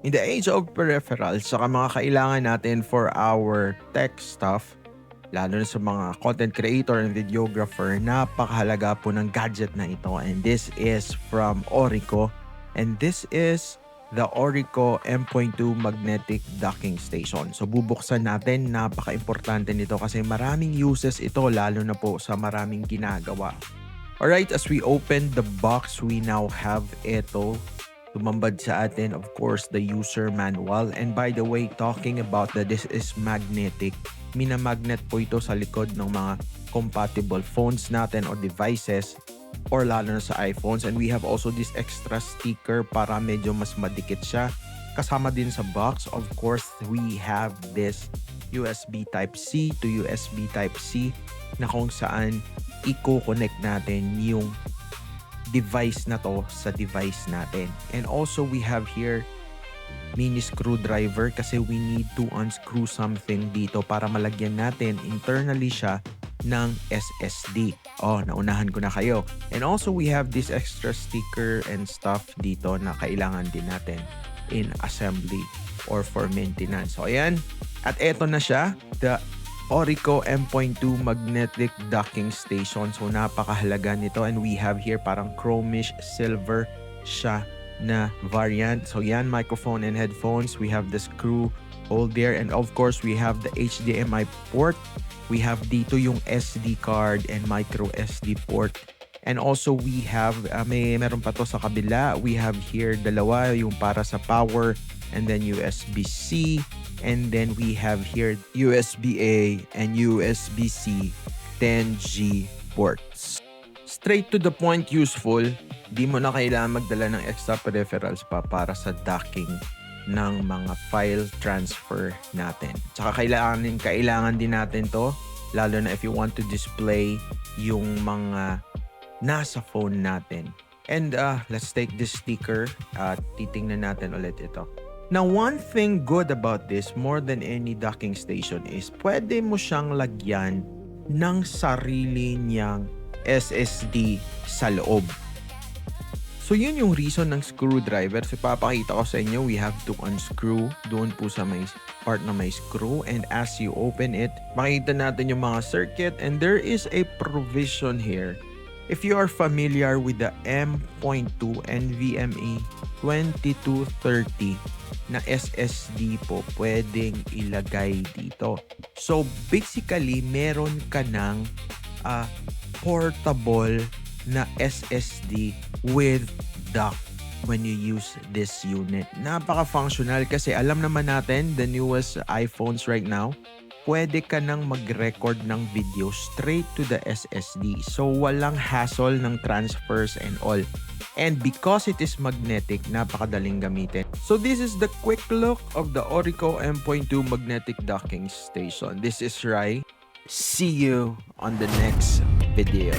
In the age of peripherals, saka mga kailangan natin for our tech stuff, lalo na sa mga content creator and videographer, napakahalaga po ng gadget na ito. And this is from Orico. And this is the Orico M.2 Magnetic Docking Station. So bubuksan natin, napaka-importante nito kasi maraming uses ito, lalo na po sa maraming ginagawa. Alright, as we open the box, we now have ito. Tumambad sa atin, of course, the user manual. And by the way, talking about that, this is magnetic. Minamagnet po ito sa likod ng mga compatible phones natin or devices, or lalo na sa iPhones. And we have also this extra sticker para medyo mas madikit siya. Kasama din sa box, of course, we have this USB Type-C to USB Type-C na kung saan i-connect natin yung device na to sa device natin. And also we have here mini screwdriver kasi we need to unscrew something dito para malagyan natin internally siya ng SSD. Oh, naunahan ko na kayo. And also we have this extra sticker and stuff dito na kailangan din natin in assembly or for maintenance. So ayan, at eto na siya, the Orico M.2 Magnetic Docking Station. So napakahalaga nito, and we have here parang chromish silver siya na variant. So yan, microphone and headphones. We have the screw hole there, and of course we have the HDMI port. We have dito yung SD card and micro SD port. And also we have, meron pa to sa kabila. We have here dalawa, yung para sa power and then USB-C. And then we have here USB-A and USB-C 10G ports. Straight to the point, useful. Di mo na kailangan magdala ng extra peripherals pa para sa docking ng mga file transfer natin. Tsaka kailangan din natin to, lalo na if you want to display yung mga nasa phone natin. And let's take this sticker at titingnan natin ulit ito. Now, one thing good about this more than any docking station is pwede mo siyang lagyan ng sarili niyang SSD sa loob. So, yun yung reason ng screwdriver. So, papakita ko sa inyo, we have to unscrew doon po sa may part na may screw. And as you open it, makita natin yung mga circuit. And there is a provision here. If you are familiar with the M.2 NVMe 2230 na SSD po, pwedeng ilagay dito. So basically, meron ka ng portable na SSD with dock when you use this unit. Napaka-functional kasi alam naman natin, the newest iPhones right now, pwede ka nang mag-record ng video straight to the SSD. So, walang hassle ng transfers and all. And because it is magnetic, napakadaling gamitin. So, this is the quick look of the Orico M.2 Magnetic Docking Station. This is Rye. See you on the next video.